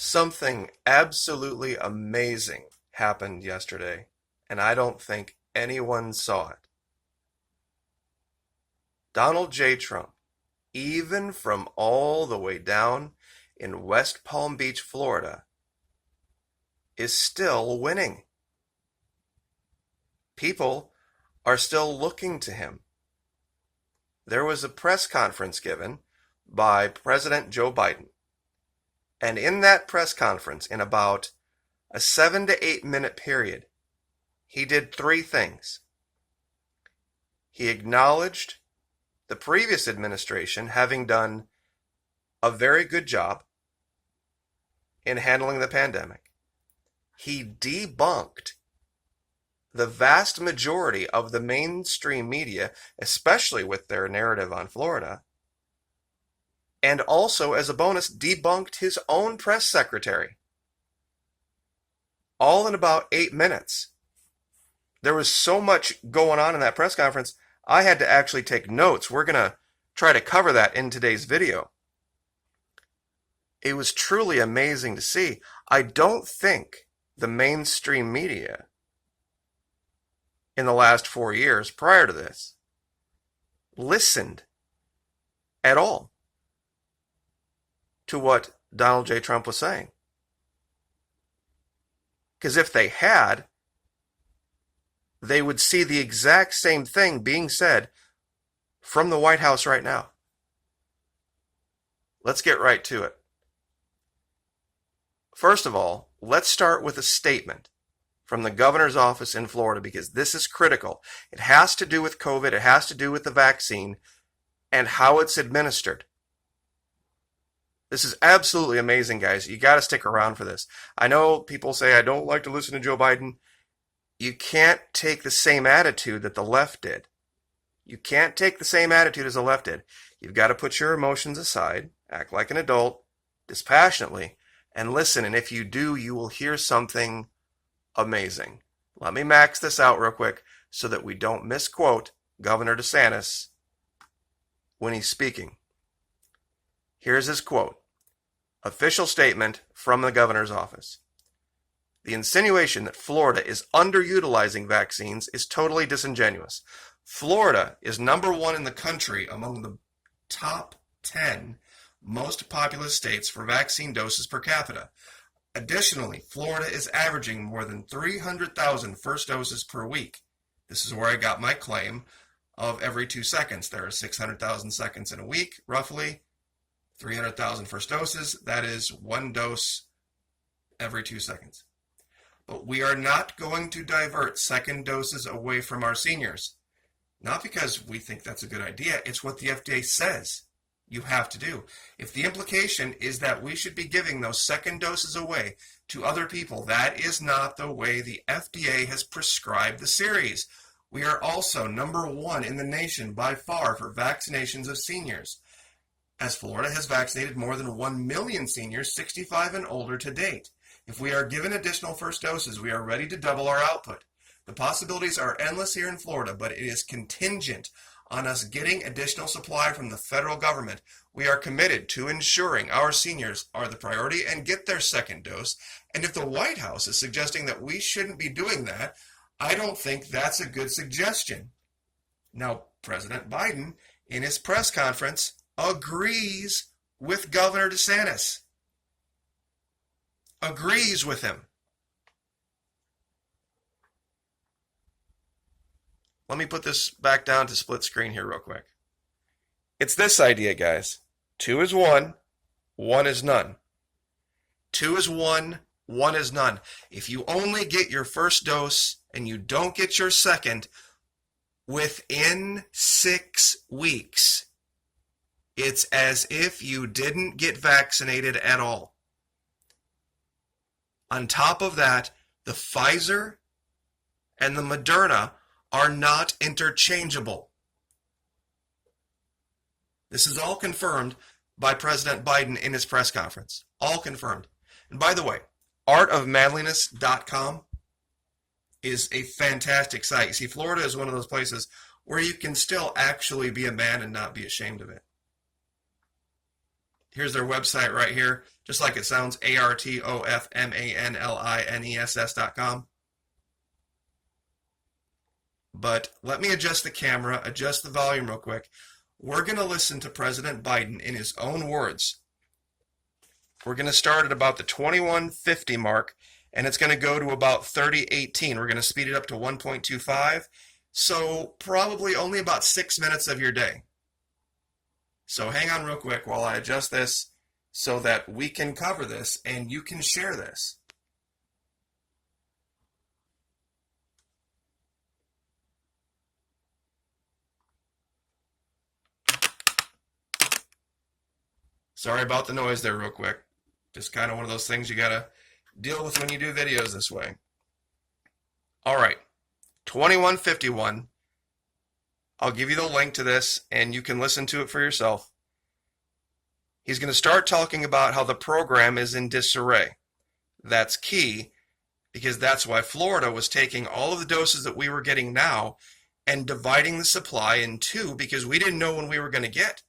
Something absolutely amazing happened yesterday, and I don't think anyone saw it. Donald J. Trump, even from all the way down in West Palm Beach, Florida, is still winning. People are still looking to him. There was a press conference given by President Joe Biden. And in that press conference, in about a 7 to 8 minute period, he did three things. He acknowledged the previous administration having done a very good job in handling the pandemic. He debunked the vast majority of the mainstream media, especially with their narrative on Florida, and also, as a bonus, debunked his own press secretary. All in about 8 minutes. There was so much going on in that press conference, I had to actually take notes. We're going to try to cover that in today's video. It was truly amazing to see. I don't think the mainstream media in the last 4 years prior to this listened at all to what Donald J. Trump was saying. Because if they had, they would see the exact same thing being said from the White House right now. Let's get right to it. First of all, let's start with a statement from the governor's office in Florida, because this is critical. It has to do with COVID, it has to do with the vaccine and how it's administered. This is absolutely amazing, guys. You got to stick around for this. I know people say, I don't like to listen to Joe Biden. You can't take the same attitude that the left did. You can't take the same attitude as the left did. You've got to put your emotions aside, act like an adult, dispassionately, and listen. And if you do, you will hear something amazing. Let me max this out real quick so that we don't misquote Governor DeSantis when he's speaking. Here's his quote. Official statement from the governor's office. The insinuation that Florida is underutilizing vaccines is totally disingenuous. Florida is number one in the country among the top 10 most populous states for vaccine doses per capita. Additionally, Florida is averaging more than 300,000 first doses per week. This is where I got my claim of every 2 seconds. There are 600,000 seconds in a week, roughly. 300,000 first doses, that is one dose every 2 seconds. But we are not going to divert second doses away from our seniors. Not because we think that's a good idea, it's what the FDA says you have to do. If the implication is that we should be giving those second doses away to other people, that is not the way the FDA has prescribed the series. We are also number one in the nation by far for vaccinations of seniors, as Florida has vaccinated more than 1 million seniors 65 and older to date. If we are given additional first doses, we are ready to double our output. The possibilities are endless here in Florida, but it is contingent on us getting additional supply from the federal government. We are committed to ensuring our seniors are the priority and get their second dose. And if the White House is suggesting that we shouldn't be doing that, I don't think that's a good suggestion. Now, President Biden, in his press conference, agrees with Governor DeSantis. Agrees with him. Let me put this back down to split screen here real quick. It's this idea, guys. 2 is 1, 1 is none. 2 is 1, 1 is none. If you only get your first dose and you don't get your second within 6 weeks, it's as if you didn't get vaccinated at all. On top of that, the Pfizer and the Moderna are not interchangeable. This is all confirmed by President Biden in his press conference. All confirmed. And by the way, artofmanliness.com is a fantastic site. You see, Florida is one of those places where you can still actually be a man and not be ashamed of it. Here's their website right here, just like it sounds, artofmanliness.com. But let me adjust the camera, adjust the volume real quick. We're going to listen to President Biden in his own words. We're going to start at about the 2150 mark, and it's going to go to about 3018. We're going to speed it up to 1.25, so probably only about 6 minutes of your day. So hang on real quick while I adjust this so that we can cover this and you can share this. Sorry about the noise there real quick. Just kind of one of those things you got to deal with when you do videos this way. All right, 2151. I'll give you the link to this and you can listen to it for yourself. He's going to start talking about how the program is in disarray. That's key because that's why Florida was taking all of the doses that we were getting now and dividing the supply in two because we didn't know when we were going to get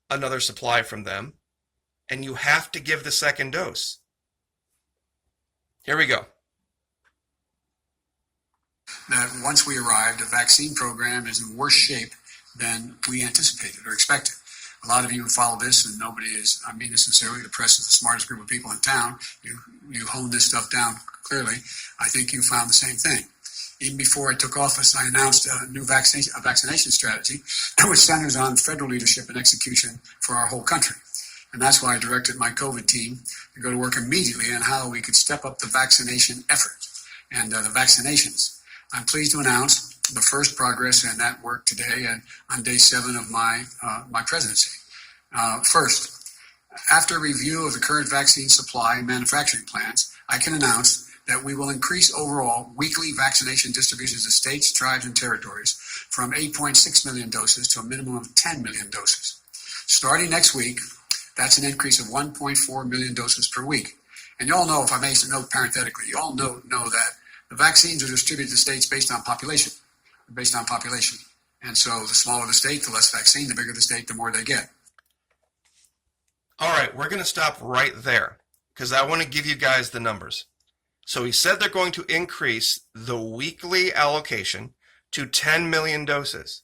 another supply from them. And you have to give the second dose. Here we go. That once we arrived, the vaccine program is in worse shape than we anticipated or expected. A lot of you follow this, and nobody is, I mean this sincerely, the press is the smartest group of people in town. You hone this stuff down clearly. I think you found the same thing. Even before I took office, I announced a new vaccination strategy, which centers on federal leadership and execution for our whole country. And that's why I directed my COVID team to go to work immediately on how we could step up the vaccination effort and the vaccinations. I'm pleased to announce the first progress in that work today and on day 7 of my presidency. First, after a review of the current vaccine supply and manufacturing plans, I can announce that we will increase overall weekly vaccination distributions to states, tribes, and territories from 8.6 million doses to a minimum of 10 million doses. Starting next week, that's an increase of 1.4 million doses per week. And you all know, if I may note parenthetically, you all know that the vaccines are distributed to states based on population. And so the smaller the state, the less vaccine, the bigger the state, the more they get. All right, we're going to stop right there because I want to give you guys the numbers. So he said they're going to increase the weekly allocation to 10 million doses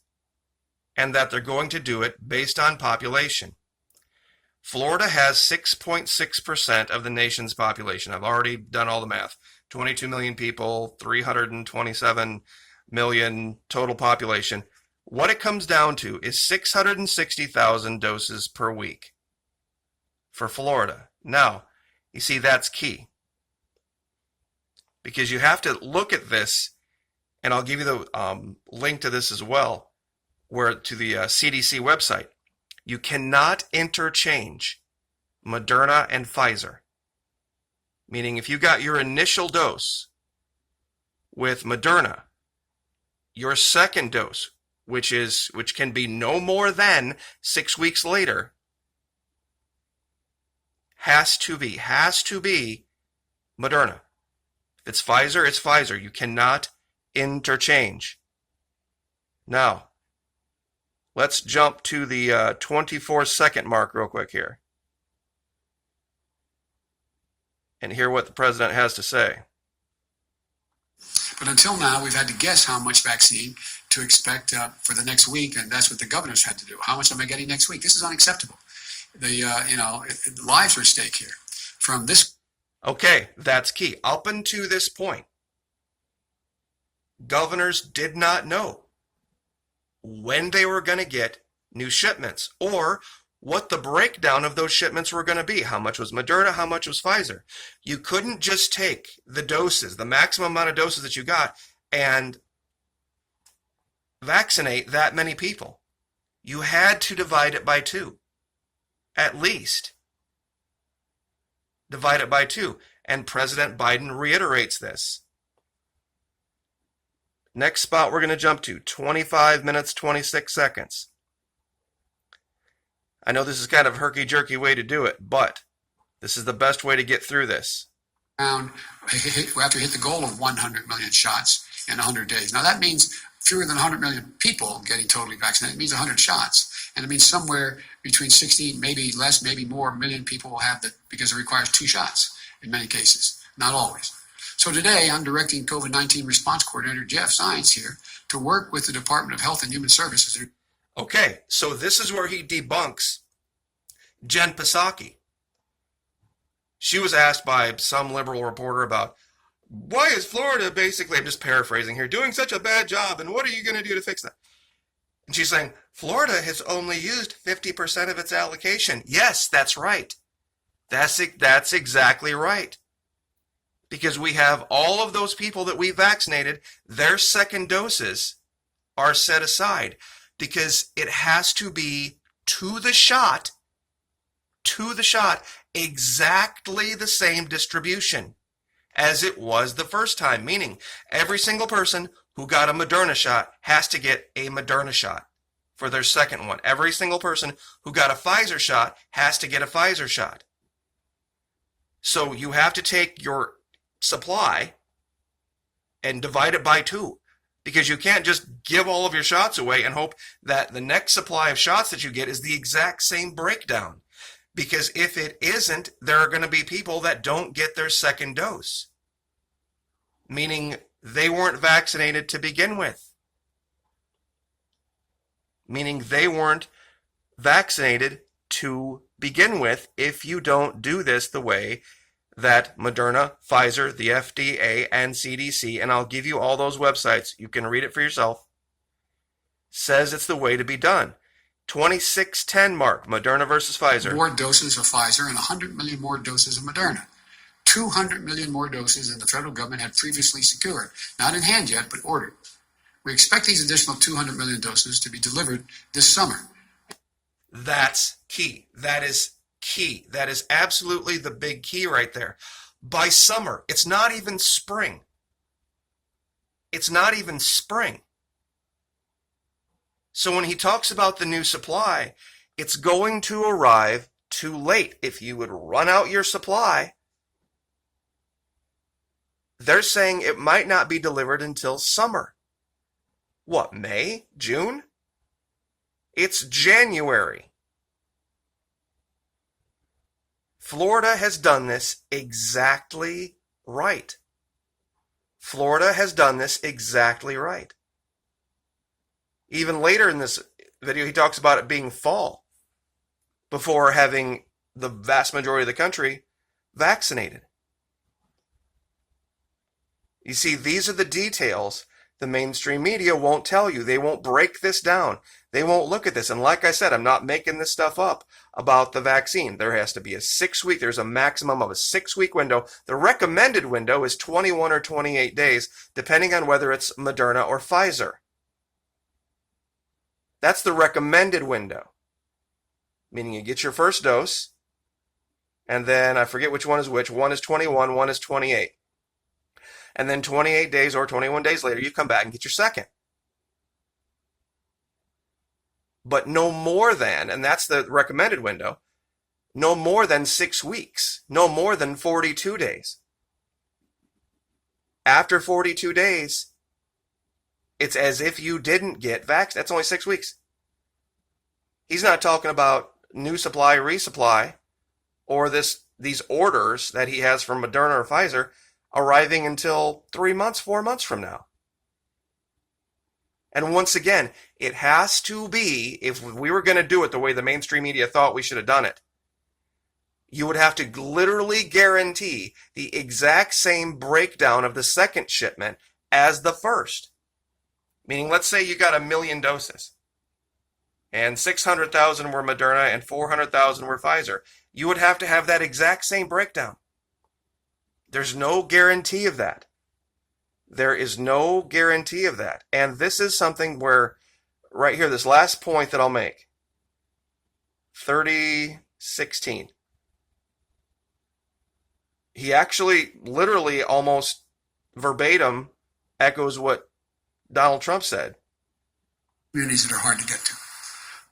and that they're going to do it based on population. Florida has 6.6% of the nation's population. I've already done all the math. 22 million people, 327 million total population. What it comes down to is 660,000 doses per week for Florida. Now, you see, that's key because you have to look at this, and I'll give you the link to this as well, where to the CDC website. You cannot interchange Moderna and Pfizer. Meaning if you got your initial dose with Moderna, your second dose, which can be no more than 6 weeks later, has to be Moderna. If it's Pfizer, it's Pfizer. You cannot interchange. Now, let's jump to the 24-second mark real quick here and hear what the president has to say. But until now, we've had to guess how much vaccine to expect for the next week, and that's what the governors had to do. How much am I getting next week? This is unacceptable. Lives are at stake here. From this. Okay, that's key. Up until this point, governors did not know when they were going to get new shipments or what the breakdown of those shipments were going to be. How much was Moderna? How much was Pfizer? You couldn't just take the doses, the maximum amount of doses that you got, and vaccinate that many people. You had to divide it by 2. At least. Divide it by 2. And President Biden reiterates this. Next spot we're going to jump to, 25 minutes, 26 seconds. I know this is kind of a herky-jerky way to do it, but this is the best way to get through this. We have to hit the goal of 100 million shots in 100 days. Now that means fewer than 100 million people getting totally vaccinated. It means 100 shots. And it means somewhere between 60, maybe less, maybe more million people will have that because it requires 2 shots in many cases, not always. So today I'm directing COVID-19 response coordinator Jeff Science here to work with the Department of Health and Human Services. Okay, so this is where he debunks Jen Psaki. She was asked by some liberal reporter about, why is Florida, basically, I'm just paraphrasing here, doing such a bad job, and what are you going to do to fix that? And she's saying, Florida has only used 50% of its allocation. Yes, that's right. That's exactly right. Because we have all of those people that we vaccinated, their second doses are set aside. Because it has to be to the shot, exactly the same distribution as it was the first time. Meaning, every single person who got a Moderna shot has to get a Moderna shot for their second one. Every single person who got a Pfizer shot has to get a Pfizer shot. So you have to take your supply and divide it by 2. Because you can't just give all of your shots away and hope that the next supply of shots that you get is the exact same breakdown. Because if it isn't, there are going to be people that don't get their second dose. Meaning they weren't vaccinated to begin with. Meaning they weren't vaccinated to begin with if you don't do this the way that Moderna, Pfizer, the FDA, and CDC, and I'll give you all those websites, you can read it for yourself, says it's the way to be done. 2610 mark, Moderna versus Pfizer. More doses of Pfizer and 100 million more doses of Moderna. 200 million more doses than the federal government had previously secured. Not in hand yet, but ordered. We expect these additional 200 million doses to be delivered this summer. That's key. That is key. That is absolutely the big key right there. By summer, it's not even spring. It's not even spring. So when he talks about the new supply, it's going to arrive too late. If you would run out your supply, they're saying it might not be delivered until summer. What, May? June? It's January. Florida has done this exactly right. Florida has done this exactly right. Even later in this video, he talks about it being fall before having the vast majority of the country vaccinated. You see, these are the details the mainstream media won't tell you. They won't break this down. They won't look at this. And like I said, I'm not making this stuff up about the vaccine. There has to be a 6-week, there's a maximum of a 6-week window. The recommended window is 21 or 28 days, depending on whether it's Moderna or Pfizer. That's the recommended window. Meaning you get your first dose, and then I forget which one is which. One is 21, one is 28. And then 28 days or 21 days later, you come back and get your second. But no more than, and that's the recommended window, no more than 6 weeks, no more than 42 days. After 42 days, it's as if you didn't get vaccinated. That's only 6 weeks. He's not talking about new supply, resupply, or these orders that he has from Moderna or Pfizer arriving until 3 months, 4 months from now. And once again, it has to be, if we were going to do it the way the mainstream media thought we should have done it, you would have to literally guarantee the exact same breakdown of the second shipment as the first. Meaning, let's say you got 1 million doses, and 600,000 were Moderna and 400,000 were Pfizer. You would have to have that exact same breakdown. There's no guarantee of that. There is no guarantee of that. And this is something where, right here, this last point that I'll make, 3016. He actually literally almost verbatim echoes what Donald Trump said. Communities that are hard to get to.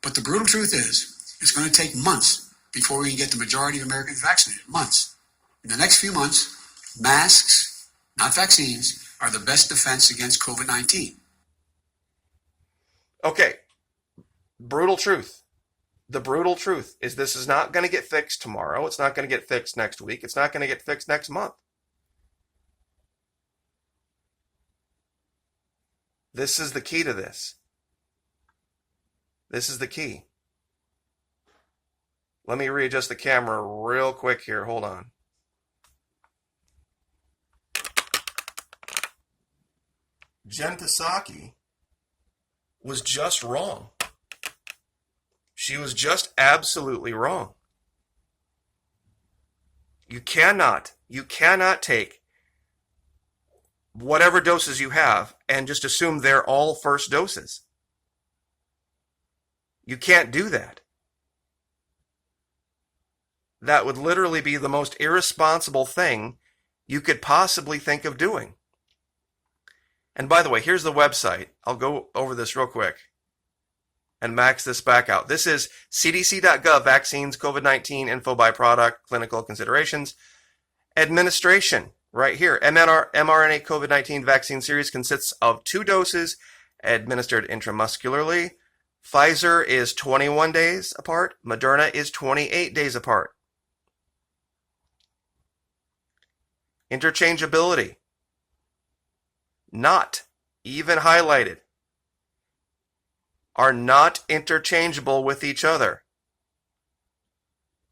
But the brutal truth is, it's going to take months before we can get the majority of Americans vaccinated. Months. In the next few months, masks, not vaccines, are the best defense against COVID-19. Okay, brutal truth. The brutal truth is this is not going to get fixed tomorrow. It's not going to get fixed next week. It's not going to get fixed next month. This is the key to this. This is the key. Let me readjust the camera real quick here. Hold on. Jen Psaki was just wrong. She was just absolutely wrong. You cannot take whatever doses you have and just assume they're all first doses. You can't do that. That would literally be the most irresponsible thing you could possibly think of doing. And by the way, here's the website. I'll go over this real quick and max this back out. This is cdc.gov, vaccines, COVID-19, info by product, clinical considerations. Administration, right here. mRNA COVID-19 vaccine series consists of 2 doses administered intramuscularly. Pfizer is 21 days apart. Moderna is 28 days apart. Interchangeability. Not even highlighted. Are not interchangeable with each other.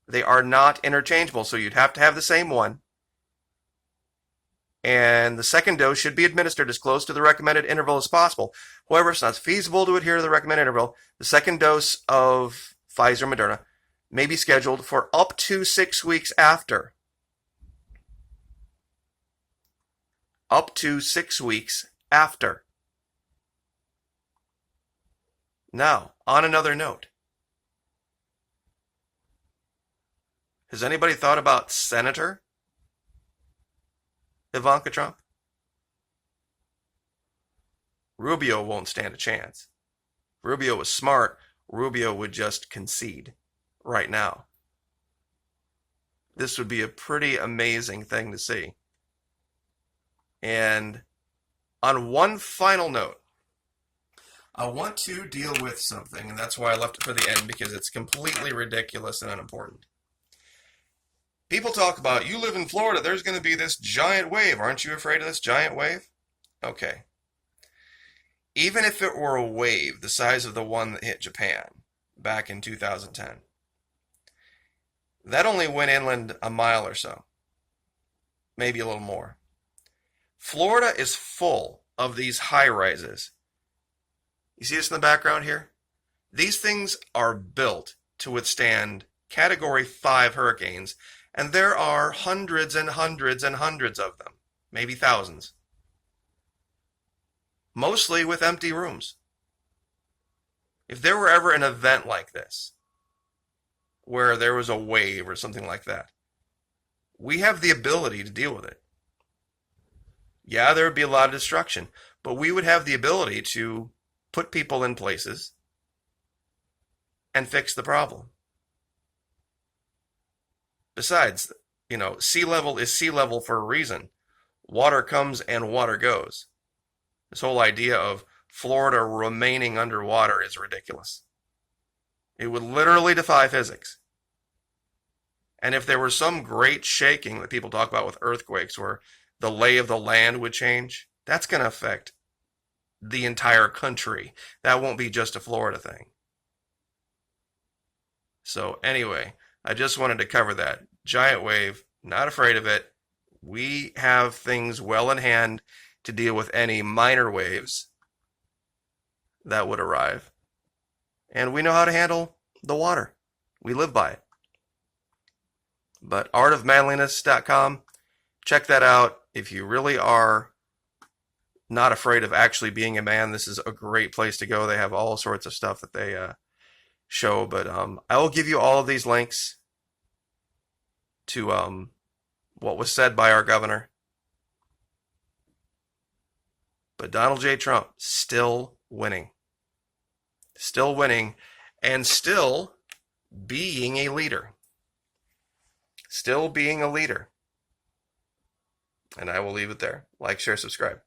They are not interchangeable, so you'd have to have the same one. And the second dose should be administered as close to the recommended interval as possible. However, it's not feasible to adhere to the recommended interval. The second dose of Pfizer Moderna may be scheduled for up to 6 weeks after. Up to 6 weeks after. Now, on another note, has anybody thought about Senator Ivanka Trump? Rubio won't stand a chance. Rubio was smart. Rubio would just concede right now. This would be a pretty amazing thing to see. And on one final note, I want to deal with something, and that's why I left it for the end, because it's completely ridiculous and unimportant. People talk about, you live in Florida, there's going to be this giant wave. Aren't you afraid of this giant wave? Okay. Even if it were a wave the size of the one that hit Japan back in 2010, that only went inland a mile or so, maybe a little more. Florida is full of these high rises. You see this in the background here? These things are built to withstand Category 5 hurricanes, and there are hundreds and hundreds and hundreds of them, maybe thousands. Mostly with empty rooms. If there were ever an event like this, where there was a wave or something like that, we have the ability to deal with it. Yeah, there would be a lot of destruction, but we would have the ability to put people in places and fix the problem. Besides, sea level is sea level for a reason. Water comes and water goes. This whole idea of Florida remaining underwater is ridiculous. It would literally defy physics. And if there was some great shaking that people talk about with earthquakes where the lay of the land would change, that's going to affect the entire country. That won't be just a Florida thing. So anyway, I just wanted to cover that. Giant wave, not afraid of it. We have things well in hand to deal with any minor waves that would arrive. And we know how to handle the water. We live by it. But artofmanliness.com, check that out. If you really are not afraid of actually being a man, this is a great place to go. They have all sorts of stuff that they show. But I will give you all of these links to what was said by our governor. But Donald J. Trump still winning. Still winning and still being a leader. Still being a leader. And I will leave it there. Like, share, subscribe.